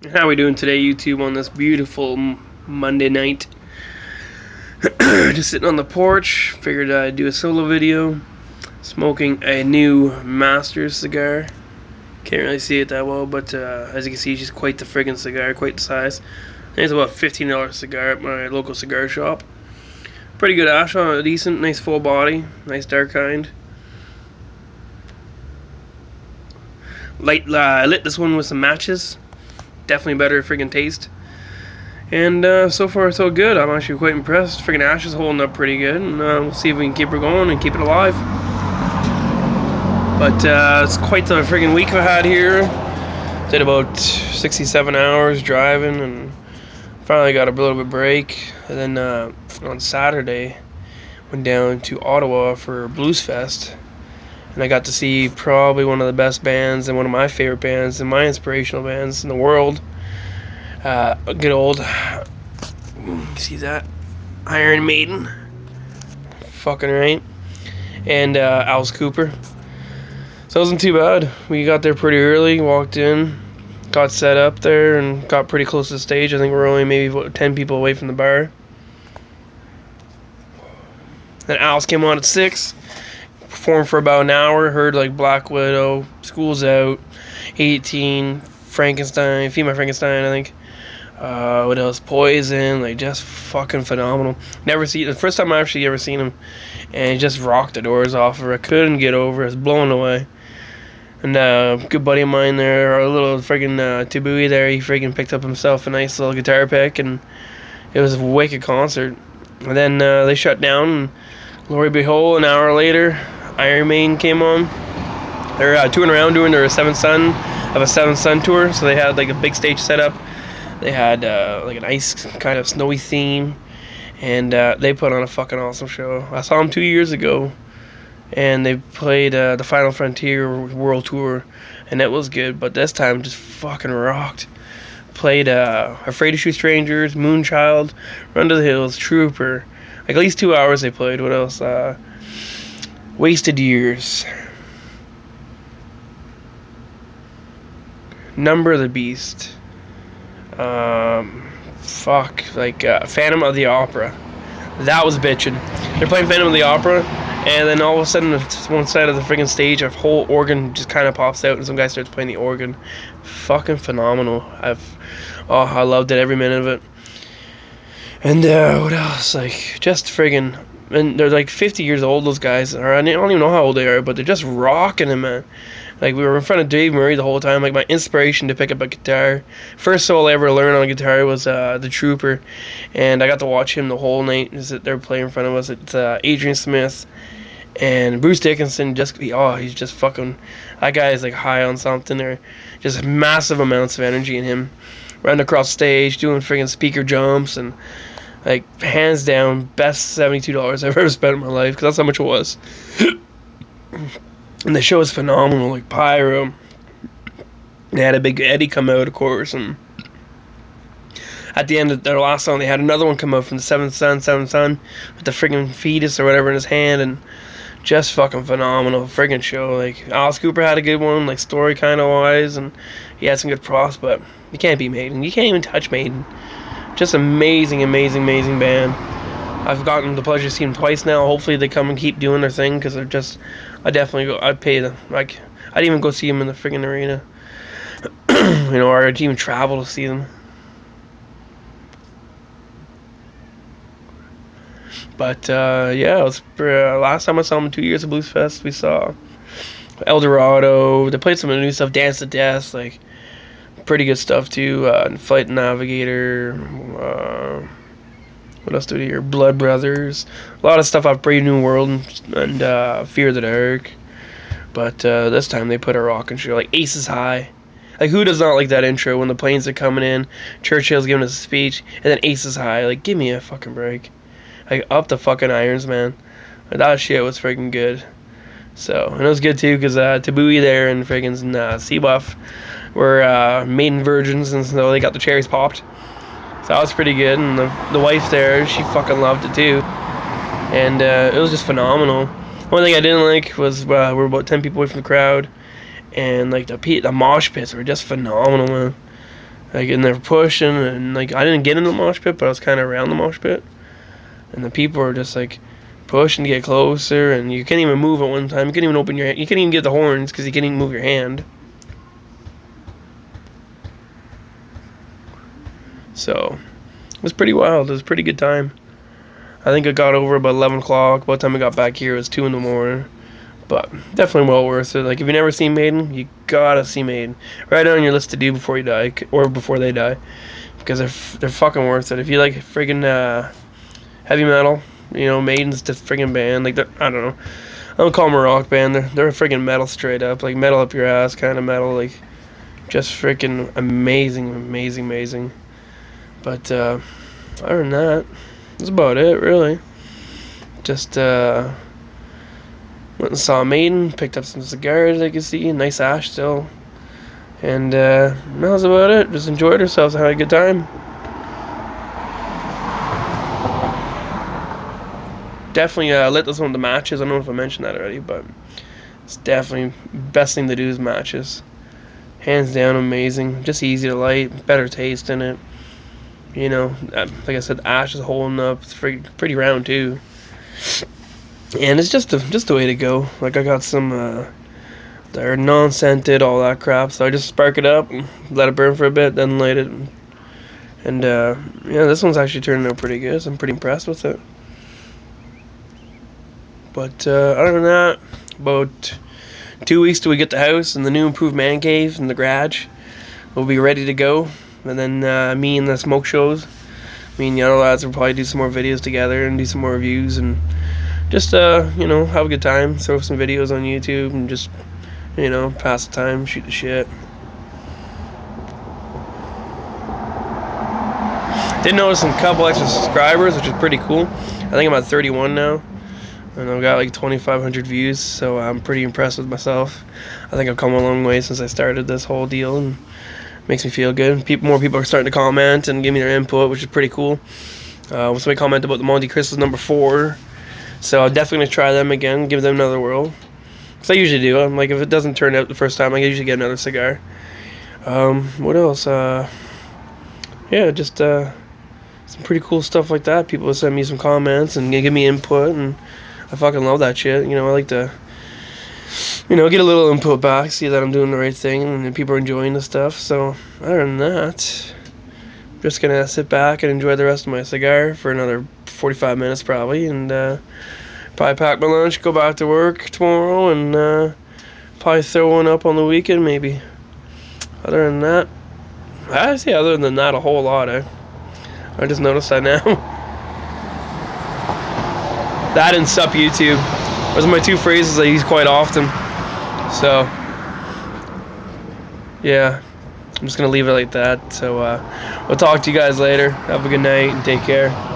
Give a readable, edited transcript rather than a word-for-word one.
How we doing today, YouTube, on this beautiful Monday night? Just sitting on the porch. Figured I'd do a solo video. Smoking a new Master cigar. Can't really see it that well, but as you can see, it's just quite the friggin' cigar, quite the size. I think it's about a $15 cigar at my local cigar shop. Pretty good ash on it, decent, nice full body, nice dark kind. I lit this one with some matches. Definitely better friggin' taste. And so far so good. I'm actually quite impressed. Freaking Ash is holding up pretty good, and we'll see if we can keep her going and keep it alive. But it's quite the friggin' week I had here. Did about 67 hours driving, and finally got a little bit of break. And then on Saturday, went down to Ottawa for Blues Fest, and I got to see probably one of the best bands and one of my favorite bands and my inspirational bands in the world. Good old, see that? Iron Maiden. Fucking right. And Alice Cooper. So it wasn't too bad. We got there pretty early, walked in, got set up there, and got pretty close to the stage. I think we're only maybe 10 people away from the bar. Then Alice came on at 6. Performed for about an hour. Heard like Black Widow, School's Out, 18, Frankenstein, Female Frankenstein, I think. What else? Poison, like just fucking phenomenal. Never seen the first time I actually ever seen him, and he just rocked the doors off of her. I couldn't get over it. I was blown away. And a good buddy of mine there, a little friggin' Tabooey there, he friggin' picked up himself a nice little guitar pick, and it was a wicked concert. And then they shut down, and lo and behold, an hour later, Iron Maiden came on. They're touring around doing their Seventh Son tour, so they had like a big stage set up. They had like an ice kind of snowy theme, and they put on a fucking awesome show. I saw them 2 years ago, and they played the Final Frontier World Tour, and it was good, but this time just fucking rocked. Played Afraid to Shoot Strangers, Moonchild, Run to the Hills, Trooper. Like at least 2 hours they played. What else? Wasted Years. Number of the Beast. Phantom of the Opera. That was bitchin'. They're playing Phantom of the Opera, and then all of a sudden, one side of the friggin' stage, a whole organ just kind of pops out, and some guy starts playing the organ. Fucking phenomenal. I loved it, every minute of it. And what else? Like, just friggin'. And they're like 50 years old, those guys. Or I don't even know how old they are, but they're just rocking it, man. Like, we were in front of Dave Murray the whole time. Like, my inspiration to pick up a guitar. First solo I ever learned on a guitar was the Trooper. And I got to watch him the whole night. They're playing in front of us. It's Adrian Smith and Bruce Dickinson. He's just fucking... That guy is, like, high on something. Or just massive amounts of energy in him. Running across stage, doing friggin' speaker jumps. And, like, hands down, best $72 I've ever spent in my life. Because that's how much it was. And the show is phenomenal, like pyro. They had a big Eddie come out, of course, and at the end of their last song, they had another one come out from the Seventh Son, with the friggin' fetus or whatever in his hand, and just fucking phenomenal, friggin' show. Like, Alice Cooper had a good one, like story kind of wise, and he had some good props, but you can't beat Maiden. You can't even touch Maiden. Just amazing, amazing, amazing band. I've gotten the pleasure to see them twice now. Hopefully they come and keep doing their thing, because they're just... I'd pay them. Like, I'd even go see them in the friggin' arena. Or I'd even travel to see them. But, yeah, it was last time I saw them 2 years at Blues Fest, we saw El Dorado. They played some of the new stuff, Dance to Death, like, pretty good stuff, too. Flight Navigator, what else do we hear? Blood Brothers. A lot of stuff off Brave New World and Fear the Dark. But this time they put a rockin' show. Like Aces High. Like, who does not like that intro when the planes are coming in, Churchill's giving us a speech, and then Aces High? Like, give me a fucking break. Like, up the fucking irons, man. That shit was freaking good. So, and it was good too, because Tabooey there and friggin' Seabuff were maiden virgins, and so they got the cherries popped. So that was pretty good, and the wife there, she fucking loved it too. And it was just phenomenal. One thing I didn't like was we were about 10 people away from the crowd, and like the mosh pits were just phenomenal, man. like, and they're pushing, and like I didn't get in the mosh pit, but I was kind of around the mosh pit, and the people are just like pushing to get closer, and you can't even move at one time. You can't even open your hand. You can't even get the horns because you can't even move your hand. So it was pretty wild. It was a pretty good time. I think I got over about 11 o'clock. By the time I got back here, it was 2 in the morning. But definitely well worth it. Like, if you've never seen Maiden, you gotta see Maiden. Right on your list to do before you die, or before they die. Because they're fucking worth it. If you like friggin' heavy metal, you know, Maiden's the friggin' band. Like, I don't know. I don't call them a rock band. They're a friggin' metal straight up. Like, metal up your ass kind of metal. Like, just freaking amazing, amazing, amazing. But other than that, that's about it, really. Just went and saw Maiden, picked up some cigars, I can see, nice ash still. And that was about it. Just enjoyed ourselves, had a good time. Definitely lit this one with the matches. I don't know if I mentioned that already, but it's definitely best thing to do is matches. Hands down, amazing. Just easy to light, better taste in it. You know, like I said, the ash is holding up. It's pretty round too, and it's just the way to go. Like I got some, they're non-scented, all that crap. So I just spark it up, and let it burn for a bit, then light it. And yeah, this one's actually turning out pretty good. So I'm pretty impressed with it. But other than that, about 2 weeks till we get the house and the new improved man cave and the garage. We'll be ready to go. And then me and the smoke shows. Me and the other lads will probably do some more videos together and do some more reviews and just you know, have a good time. Throw some videos on YouTube and just, you know, pass the time, shoot the shit. Did notice a couple extra subscribers, which is pretty cool. I think I'm at 31 now, and I've got like 2,500 views, so I'm pretty impressed with myself. I think I've come a long way since I started this whole deal, and it makes me feel good. More people are starting to comment and give me their input, which is pretty cool. Somebody commented about the Monte Cristos #4, so I'm definitely gonna try them again, give them another whirl. Cause I usually do. I'm like, if it doesn't turn out the first time, I usually get another cigar. What else? Yeah, just some pretty cool stuff like that. People send me some comments and give me input, and I fucking love that shit. You know, I like to, you know, get a little input back, see that I'm doing the right thing, and people are enjoying the stuff. So other than that, I'm just gonna sit back and enjoy the rest of my cigar for another 45 minutes probably, and probably pack my lunch, go back to work tomorrow, and probably throw one up on the weekend maybe. Other than that, I say other than that a whole lot. I just noticed that now. That and sup YouTube. Those are my two phrases I use quite often. So, yeah, I'm just gonna leave it like that. So, we'll talk to you guys later. Have a good night and take care.